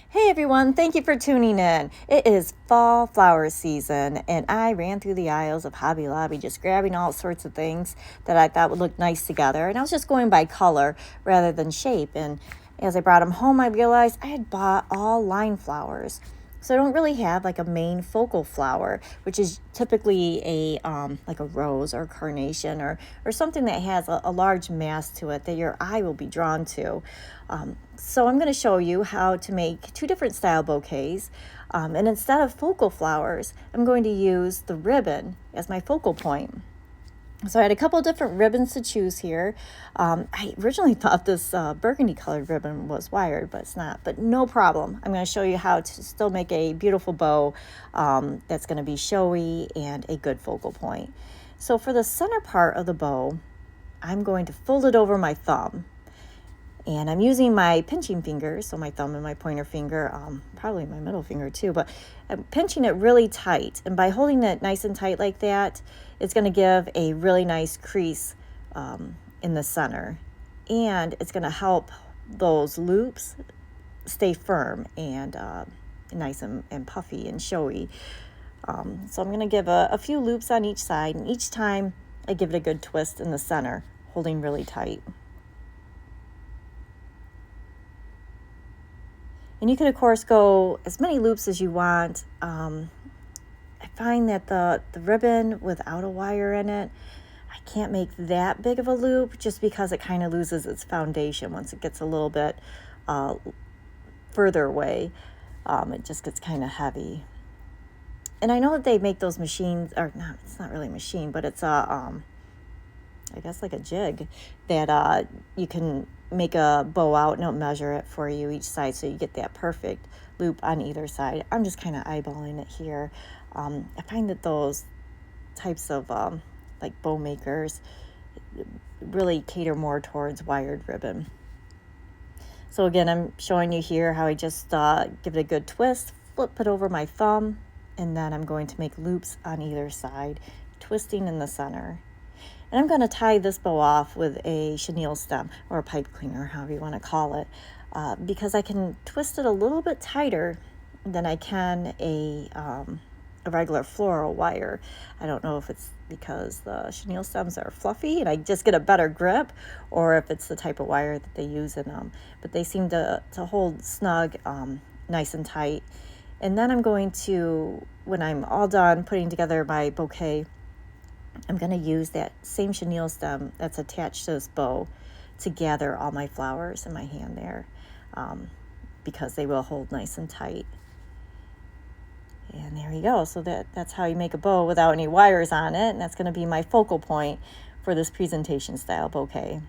Hey everyone, thank you for tuning in. It is fall flower season, and I ran through the aisles of Hobby Lobby just grabbing all sorts of things that I thought would look nice together. And I was just going by color rather than shape. And as I brought them home, I realized I had bought all line flowers. So I don't really have like a main focal flower, which is typically a like a rose or carnation or something that has a large mass to it that your eye will be drawn to. So I'm going to show you how to make two different style bouquets. And instead of focal flowers, I'm going to use the ribbon as my focal point. So I had a couple different ribbons to choose here. I originally thought this burgundy colored ribbon was wired, but it's not. But no problem. I'm going to show you how to still make a beautiful bow that's going to be showy and a good focal point. So for the center part of the bow, I'm going to fold it over my thumb. And I'm using my pinching fingers, so my thumb and my pointer finger, probably my middle finger too, but I'm pinching it really tight. And by holding it nice and tight like that, it's going to give a really nice crease in the center. And it's going to help those loops stay firm and nice and puffy and showy. So I'm going to give a few loops on each side, and each time I give it a good twist in the center, holding really tight. And you can, of course, go as many loops as you want. I find that the ribbon without a wire in it, I can't make that big of a loop just because it kind of loses its foundation once it gets a little bit further away. It just gets kind of heavy. And I know that they make those machines, or not, it's not really a machine, but it's I guess like a jig that you can make a bow out and it'll measure it for you each side so you get that perfect loop on either side. I'm just kind of eyeballing it here. I find that those types of like bow makers really cater more towards wired ribbon. So again, I'm showing you here how I just give it a good twist, flip it over my thumb, and then I'm going to make loops on either side, twisting in the center. And I'm going to tie this bow off with a chenille stem or a pipe cleaner, however you want to call it, because I can twist it a little bit tighter than I can a regular floral wire. I don't know if it's because the chenille stems are fluffy and I just get a better grip, or if it's the type of wire that they use in them. But they seem to hold snug, nice and tight. And then I'm going to, when I'm all done putting together my bouquet, I'm going to use that same chenille stem that's attached to this bow to gather all my flowers in my hand there, because they will hold nice and tight. And there you go. So that's how you make a bow without any wires on it. And that's going to be my focal point for this presentation style bouquet.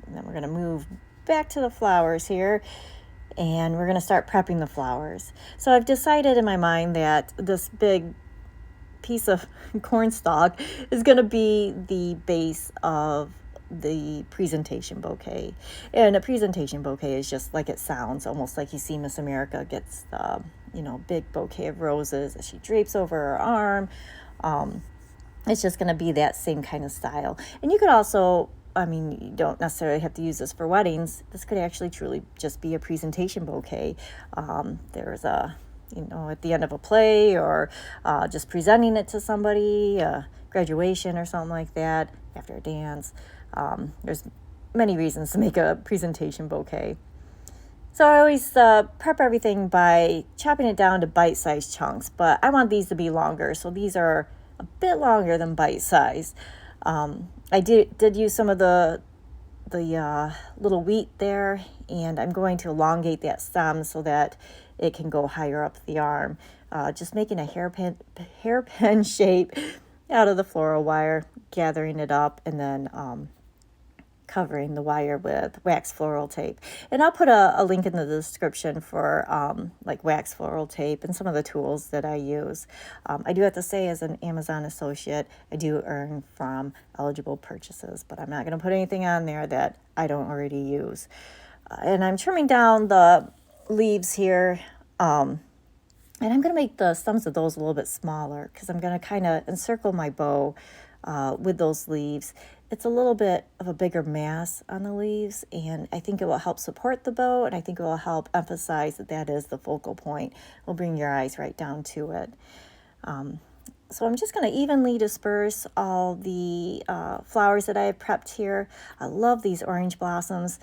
And then we're going to move back to the flowers here. And we're going to start prepping the flowers. So I've decided in my mind that this big piece of cornstalk is going to be the base of the presentation bouquet. And a presentation bouquet is just like it sounds, almost like you see Miss America gets the big bouquet of roses that she drapes over her arm. It's just going to be that same kind of style. And you could also, you don't necessarily have to use this for weddings. This could actually truly just be a presentation bouquet. There's a at the end of a play, or just presenting it to somebody, graduation or something like that, after a dance. There's many reasons to make a presentation bouquet. So I always prep everything by chopping it down to bite-sized chunks, but I want these to be longer, so these are a bit longer than bite-sized. I did use some of the little wheat there, and I'm going to elongate that stem so that it can go higher up the arm, just making a hairpin shape out of the floral wire, gathering it up, and then covering the wire with wax floral tape. And I'll put a link in the description for like wax floral tape and some of the tools that I use. I do have to say, as an Amazon associate, I do earn from eligible purchases, but I'm not going to put anything on there that I don't already use. And I'm trimming down the leaves here, and I'm going to make the stems of those a little bit smaller because I'm going to kind of encircle my bow with those leaves. it's a little bit of a bigger mass on the leaves, and I think it will help support the bow, and I think it will help emphasize that that is the focal point. It'll bring your eyes right down to it. So I'm just going to evenly disperse all the flowers that I have prepped here. I love these orange blossoms.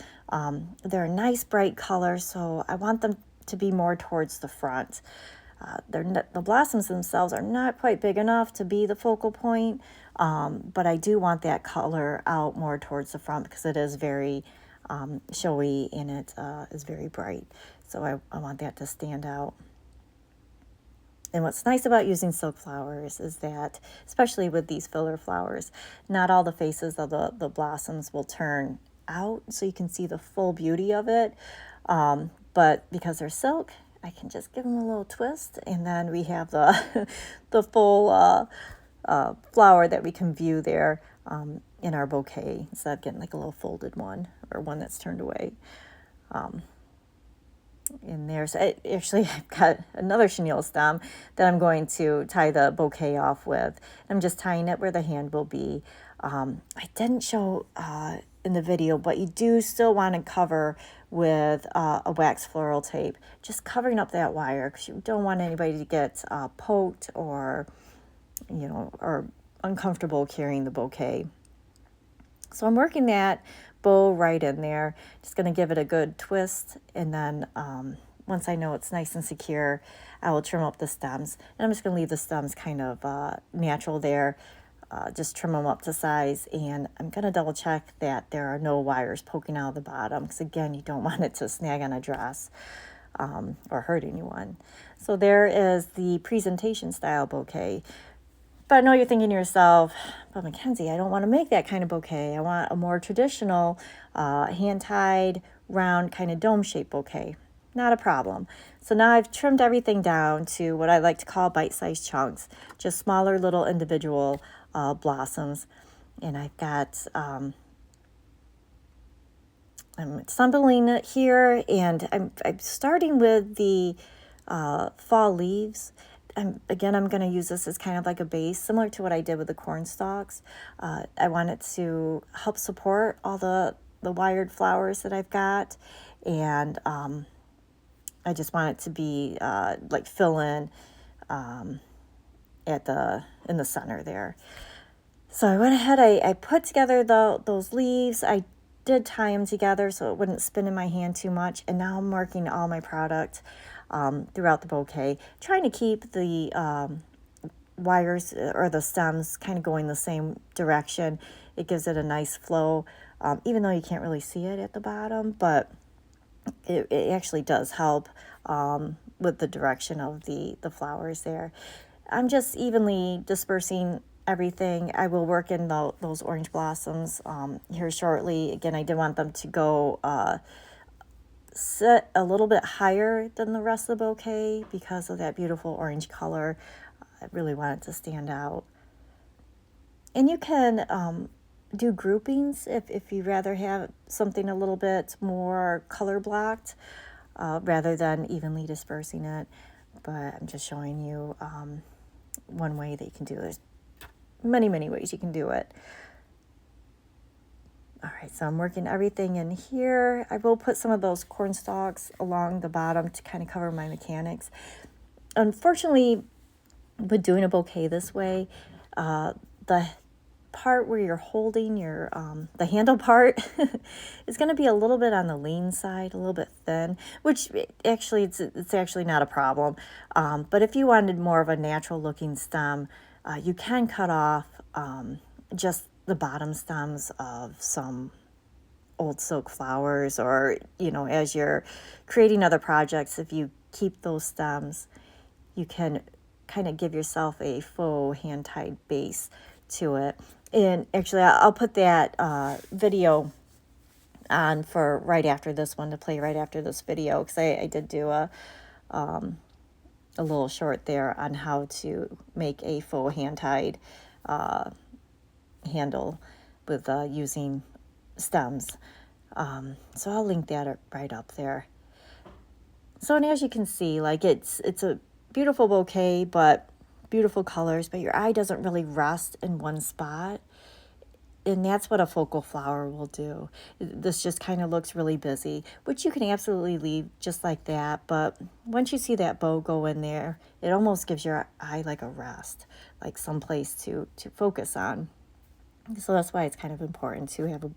They're a nice bright color, so I want them to be more towards the front. The blossoms themselves are not quite big enough to be the focal point, but I do want that color out more towards the front because it is very showy and it is very bright. So I want that to stand out. And what's nice about using silk flowers is that, especially with these filler flowers, not all the faces of the blossoms will turn out so you can see the full beauty of it. But because they're silk, I can just give them a little twist, and then we have the the full flower that we can view there in our bouquet, instead of getting like a little folded one or one that's turned away. In there. So I've got another chenille stem that I'm going to tie the bouquet off with. I'm just tying it where the hand will be. I didn't show in the video, but you do still want to cover with a wax floral tape, just covering up that wire because you don't want anybody to get poked or uncomfortable carrying the bouquet. So I'm working that bow right in there, just going to give it a good twist, and then once I know it's nice and secure, I will trim up the stems, and I'm just going to leave the stems kind of natural there, just trim them up to size, and I'm going to double check that there are no wires poking out of the bottom, because again, you don't want it to snag on a dress or hurt anyone. So there is the presentation style bouquet. But I know you're thinking to yourself, but Mackenzie, I don't want to make that kind of bouquet. I want a more traditional, hand-tied, round, kind of dome-shaped bouquet. Not a problem. So now I've trimmed everything down to what I like to call bite-sized chunks, just smaller little individual blossoms. And I've got, I'm assembling it here, and I'm starting with the fall leaves. I'm going to use this as kind of like a base, similar to what I did with the corn stalks. I want it to help support all the wired flowers that I've got, and I just want it to be like fill in in the center there. So I went ahead, I put together those leaves. I did tie them together so it wouldn't spin in my hand too much, and now I'm marking all my product throughout the bouquet, trying to keep the wires or the stems kind of going the same direction. It gives it a nice flow, even though you can't really see it at the bottom, but it actually does help with the direction of the flowers there. I'm just evenly dispersing everything. I will work in those orange blossoms here shortly. Again, I did want them to go sit a little bit higher than the rest of the bouquet because of that beautiful orange color. I really want it to stand out. And you can do groupings if you rather have something a little bit more color blocked rather than evenly dispersing it. But I'm just showing you one way that you can do it. There's many, many ways you can do it. All right, so I'm working everything in here. I will put some of those corn stalks along the bottom to kind of cover my mechanics. Unfortunately, with doing a bouquet this way, the part where you're holding your the handle part is going to be a little bit on the lean side, a little bit thin, which actually it's actually not a problem. But if you wanted more of a natural looking stem, you can cut off just the bottom stems of some old silk flowers, or as you're creating other projects, if you keep those stems, you can kind of give yourself a faux hand-tied base to it. And actually I'll put that video on for right after this one, to play right after this video, because I did do a little short there on how to make a faux hand-tied handle with using stems. So I'll link that right up there. So, and as you can see, like it's a beautiful bouquet, but beautiful colors, but your eye doesn't really rest in one spot. And that's what a focal flower will do. This just kind of looks really busy, which you can absolutely leave just like that. But once you see that bow go in there, it almost gives your eye like a rest, like someplace to focus on. So that's why it's kind of important to have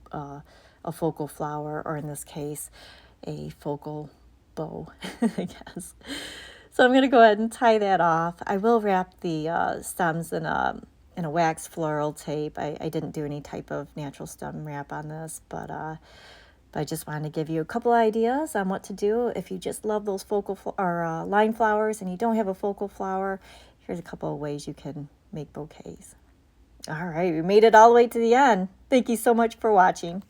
a focal flower, or in this case, a focal bow, I guess. So I'm going to go ahead and tie that off. I will wrap the stems in a wax floral tape. I didn't do any type of natural stem wrap on this, but I just wanted to give you a couple ideas on what to do if you just love those focal or line flowers and you don't have a focal flower. Here's a couple of ways you can make bouquets. All right, we made it all the way to the end. Thank you so much for watching.